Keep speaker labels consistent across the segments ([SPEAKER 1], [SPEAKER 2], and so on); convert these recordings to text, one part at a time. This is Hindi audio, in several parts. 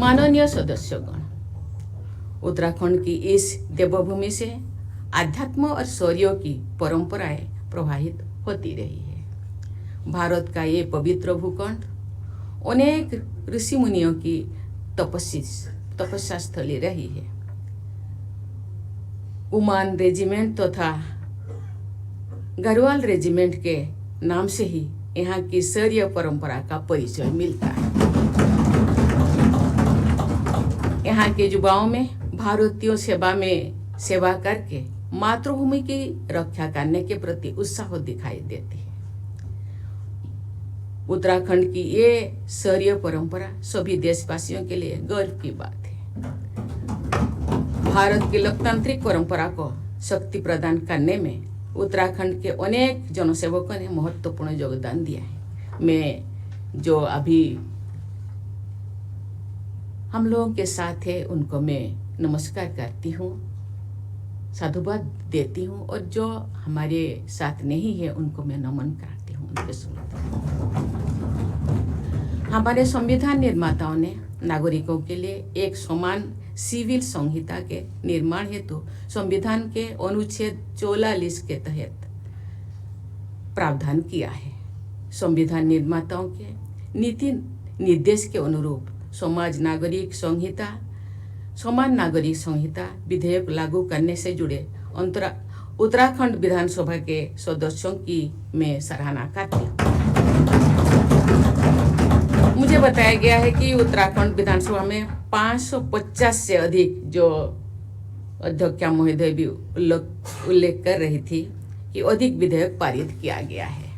[SPEAKER 1] माननीय सदस्यगण, उत्तराखंड की इस देवभूमि से आध्यात्म और शौर्य की परंपराएं प्रवाहित होती रही है। भारत का ये पवित्र भूखंड अनेक ऋषि मुनियों की तपस्या स्थली रही है। उमान रेजिमेंट तथा गढ़वाल रेजिमेंट के नाम से ही यहाँ की शौर्य परंपरा का परिचय मिलता है। यहाँ के युवाओं में भारतीयों सेवा करके मातृभूमि की रक्षा करने के प्रति उत्साह दिखाई देती है। उत्तराखंड की ये शौर्य परंपरा सभी देशवासियों के लिए गर्व की बात है। भारत की लोकतांत्रिक परंपरा को शक्ति प्रदान करने में उत्तराखंड के अनेक जनसेवकों ने महत्वपूर्ण योगदान दिया है। मैं जो अभी हम लोगों के साथ है उनको मैं नमस्कार करती हूँ, साधुवाद देती हूँ, और जो हमारे साथ नहीं है उनको मैं नमन करती हूँ, उनके स्मृति। हमारे संविधान निर्माताओं ने नागरिकों के लिए एक समान सिविल संहिता के निर्माण हेतु संविधान के अनुच्छेद 44 के तहत प्रावधान किया है। संविधान निर्माताओं के नीति निर्देश के अनुरूप समान नागरिक संहिता विधेयक लागू करने से जुड़े उत्तराखंड विधानसभा के सदस्यों की मैं सराहना करती हूँ। मुझे बताया गया है कि उत्तराखंड विधानसभा में 550 से अधिक, जो अध्यक्ष महोदय भी उल्लेख कर रही थी कि अधिक विधेयक पारित किया गया है।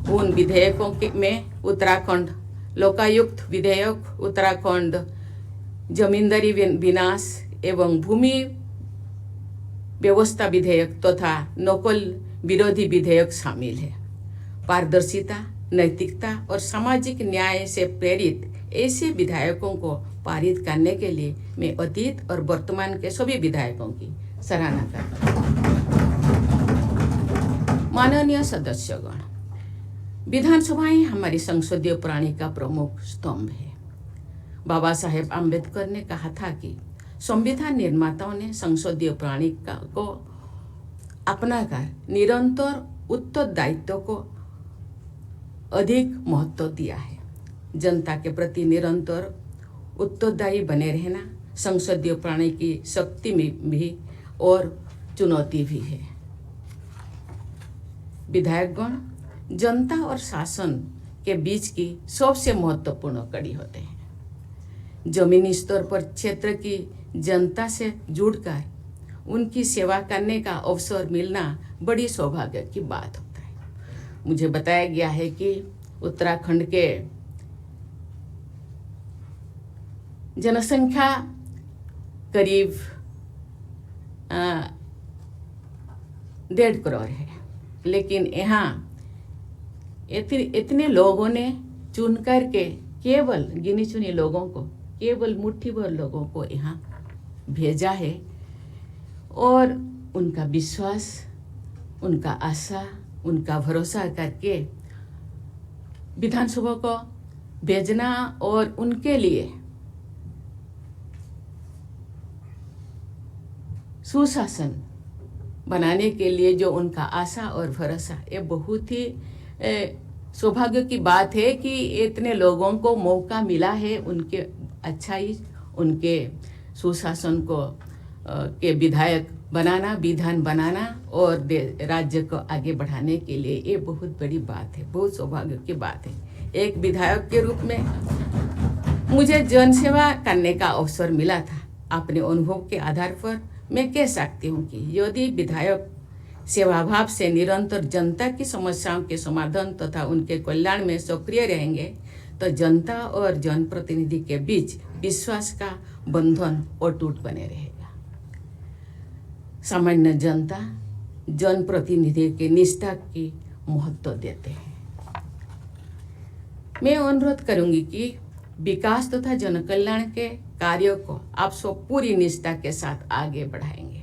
[SPEAKER 1] उन विधेयकों में उत्तराखंड लोकायुक्त विधेयक, उत्तराखंड जमींदारी विनाश एवं भूमि व्यवस्था विधेयक तथा नकल विरोधी विधेयक शामिल है। पारदर्शिता, नैतिकता और सामाजिक न्याय से प्रेरित ऐसे विधेयकों को पारित करने के लिए मैं अतीत और वर्तमान के सभी विधायकों की सराहना करता हूँ। माननीय सदस्यगण, विधानसभाएं हमारी संसदीय प्रणाली का प्रमुख स्तंभ है। बाबा साहेब आम्बेडकर ने कहा था कि संविधान निर्माताओं ने संसदीय प्रणाली को अपनाकर निरंतर उत्तरदायित्व को अधिक महत्व दिया है। जनता के प्रति निरंतर उत्तरदायी बने रहना संसदीय प्रणाली की शक्ति में भी और चुनौती भी है। विधायकगण जनता और शासन के बीच की सबसे महत्वपूर्ण कड़ी होते हैं। जमीनी स्तर पर क्षेत्र की जनता से जुड़कर उनकी सेवा करने का अवसर मिलना बड़ी सौभाग्य की बात होता है। मुझे बताया गया है कि उत्तराखंड के जनसंख्या करीब 1.5 करोड़ है, लेकिन यहाँ इतने लोगों ने चुन करके केवल गिनी चुनी लोगों को, केवल मुट्ठी भर लोगों को यहाँ भेजा है, और उनका विश्वास, उनका आशा, उनका भरोसा करके विधानसभा को भेजना और उनके लिए सुशासन बनाने के लिए जो उनका आशा और भरोसा, ये बहुत ही सौभाग्य की बात है कि इतने लोगों को मौका मिला है उनके अच्छाई, उनके सुशासन को के विधायक बनाना, विधान बनाना और राज्य को आगे बढ़ाने के लिए। ये बहुत बड़ी बात है, बहुत सौभाग्य की बात है। एक विधायक के रूप में मुझे जनसेवा करने का अवसर मिला था। अपने अनुभव के आधार पर मैं कह सकती हूँ कि यदि विधायक सेवाभाव से निरंतर जनता की समस्याओं के समाधान तथा उनके कल्याण में सक्रिय रहेंगे तो जनता और जनप्रतिनिधि के बीच विश्वास का बंधन अटूट बने रहेगा। सामान्य जनता जनप्रतिनिधि की निष्ठा की महत्व देते हैं। मैं अनुरोध करूंगी कि विकास तथा जनकल्याण के कार्यों को आप सब पूरी निष्ठा के साथ आगे बढ़ाएंगे।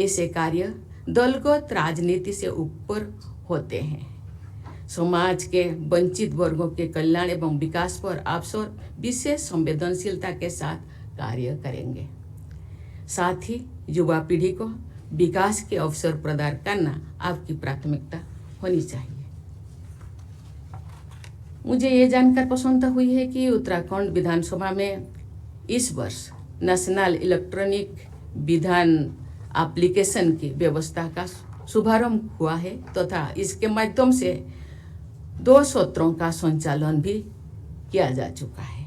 [SPEAKER 1] ऐसे कार्य दलगत राजनीति से ऊपर होते हैं। समाज के वंचित वर्गों के कल्याण एवं विकास पर आप सब विशेष संवेदनशीलता के साथ कार्य करेंगे। साथ ही युवा पीढ़ी को विकास के अवसर प्रदान करना आपकी प्राथमिकता होनी चाहिए। मुझे ये जानकर प्रसन्नता हुई है कि उत्तराखंड विधानसभा में इस वर्ष नेशनल इलेक्ट्रॉनिक विधान एप्लीकेशन की व्यवस्था का शुभारंभ हुआ है तथा इसके माध्यम से 2 सत्रों का संचालन भी किया जा चुका है।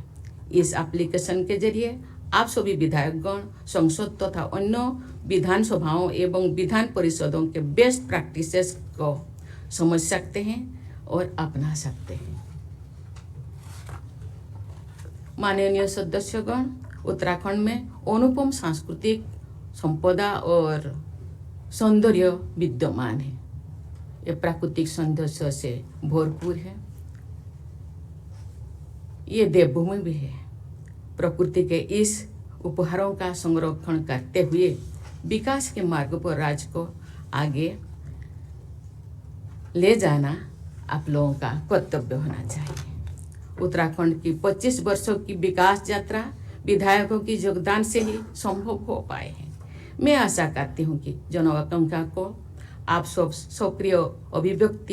[SPEAKER 1] इस एप्लीकेशन के जरिए आप सभी विधायकगण संसद तथा अन्य विधानसभाओं एवं विधान परिषदों के बेस्ट प्रैक्टिसेस को समझ सकते हैं और अपना सकते हैं। माननीय सदस्यगण, उत्तराखंड में अनुपम सांस्कृतिक संपदा और सौंदर्य विद्यमान है। ये प्राकृतिक सौंदर्य से भरपूर है। ये देवभूमि भी है। प्रकृति के इस उपहारों का संरक्षण करते हुए विकास के मार्ग पर राज्य को आगे ले जाना आप लोगों का कर्तव्य होना चाहिए। उत्तराखंड की 25 वर्षों की विकास यात्रा विधायकों की योगदान से ही संभव हो पाए हैं। मैं आशा करती हूँ कि जन आकांक्षा को आप सब सक्रिय अभिव्यक्ति